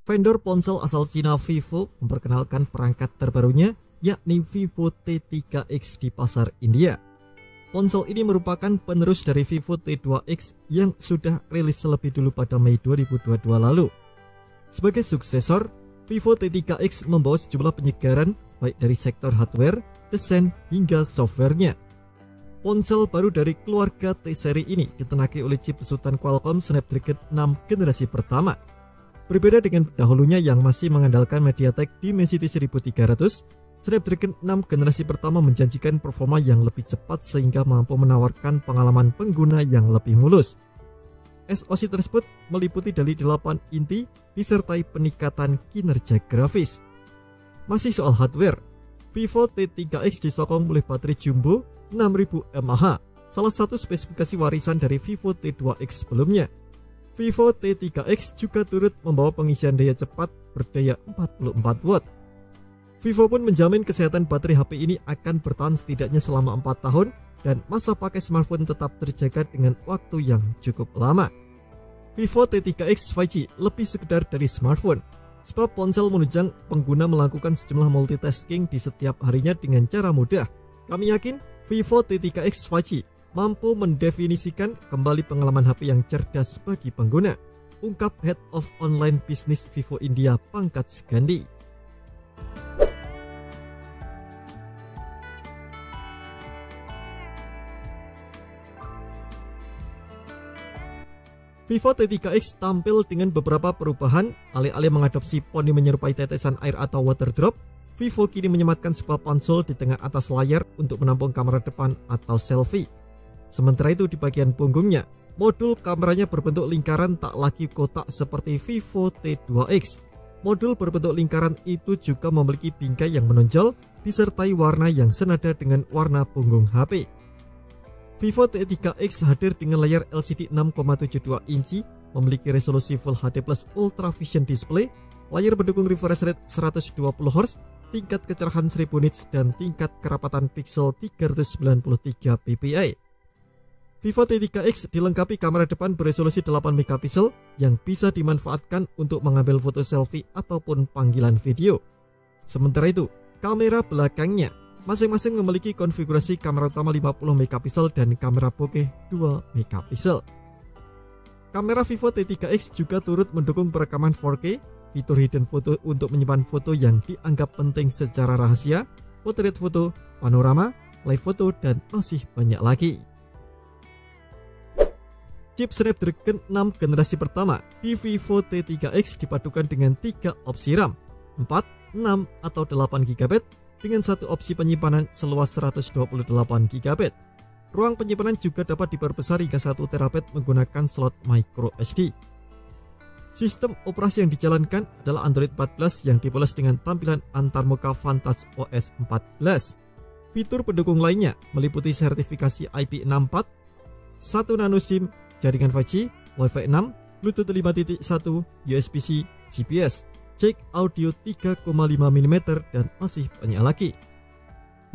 Vendor ponsel asal Cina Vivo memperkenalkan perangkat terbarunya yakni Vivo T3X di pasar India. Ponsel ini merupakan penerus dari Vivo T2X yang sudah rilis lebih dulu pada Mei 2022 lalu. Sebagai suksesor, Vivo T3X membawa sejumlah penyegaran baik dari sektor hardware, desain, hingga softwarenya. Ponsel baru dari keluarga T-Series ini ditengarai oleh chip besutan Qualcomm Snapdragon 6 generasi pertama. Berbeda dengan dahulunya yang masih mengandalkan MediaTek Dimensity 1300, Snapdragon 6 generasi pertama menjanjikan performa yang lebih cepat sehingga mampu menawarkan pengalaman pengguna yang lebih mulus. SoC tersebut meliputi dari 8 inti disertai peningkatan kinerja grafis. Masih soal hardware, Vivo T3X disokong oleh baterai jumbo 6000 mAh, salah satu spesifikasi warisan dari Vivo T2X sebelumnya. Vivo T3X juga turut membawa pengisian daya cepat berdaya 44 watt. Vivo pun menjamin kesehatan baterai HP ini akan bertahan setidaknya selama 4 tahun dan masa pakai smartphone tetap terjaga dengan waktu yang cukup lama. Vivo T3X 5G lebih sekedar dari smartphone, sebab ponsel menunjang pengguna melakukan sejumlah multitasking di setiap harinya dengan cara mudah. Kami yakin Vivo T3X 5G mampu mendefinisikan kembali pengalaman HP yang cerdas bagi pengguna, ungkap Head of Online Business Vivo India Pankaj Gandhi. Vivo T3X tampil dengan beberapa perubahan. Alih-alih mengadopsi poni menyerupai tetesan air atau water drop, Vivo kini menyematkan sebuah ponsel di tengah atas layar untuk menampung kamera depan atau selfie. Sementara itu di bagian punggungnya, modul kameranya berbentuk lingkaran tak lagi kotak seperti Vivo T2X. Modul berbentuk lingkaran itu juga memiliki bingkai yang menonjol disertai warna yang senada dengan warna punggung HP. Vivo T3X hadir dengan layar LCD 6,72 inci, memiliki resolusi Full HD Plus Ultra Vision Display, layar mendukung refresh rate 120Hz, tingkat kecerahan 1000 nits, dan tingkat kerapatan pixel 393 ppi. Vivo T3X dilengkapi kamera depan beresolusi 8 megapiksel yang bisa dimanfaatkan untuk mengambil foto selfie ataupun panggilan video. Sementara itu, kamera belakangnya masing-masing memiliki konfigurasi kamera utama 50 megapiksel dan kamera bokeh 2 megapiksel. Kamera Vivo T3X juga turut mendukung perekaman 4K, fitur hidden photo untuk menyimpan foto yang dianggap penting secara rahasia, portrait foto, panorama, live foto, dan masih banyak lagi. Chip Snapdragon 6 generasi pertama di Vivo T3X dipadukan dengan 3 opsi RAM, 4, 6, atau 8 GB dengan satu opsi penyimpanan seluas 128 GB. Ruang penyimpanan juga dapat diperbesar hingga 1 TB menggunakan slot micro SD. Sistem operasi yang dijalankan adalah Android 14 yang dipoles dengan tampilan antarmuka Vantage OS 14. Fitur pendukung lainnya meliputi sertifikasi IP64, 1 nano SIM, jaringan 5G, Wi-Fi 6, Bluetooth 5.1, USB-C, GPS, jack audio 3,5 mm, dan masih banyak lagi.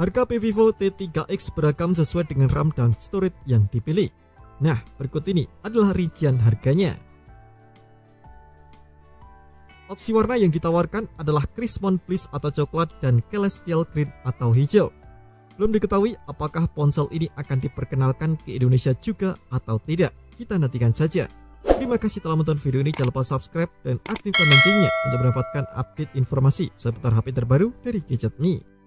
Harga Vivo T3X beragam sesuai dengan RAM dan storage yang dipilih. Nah, berikut ini adalah rincian harganya. Opsi warna yang ditawarkan adalah Christmas Bliss atau coklat dan Celestial Green atau hijau. Belum diketahui apakah ponsel ini akan diperkenalkan ke Indonesia juga atau tidak. Kita nantikan saja. Terima kasih telah menonton video ini. Jangan lupa subscribe dan aktifkan loncengnya untuk mendapatkan update informasi seputar HP terbaru dari Gadget Me.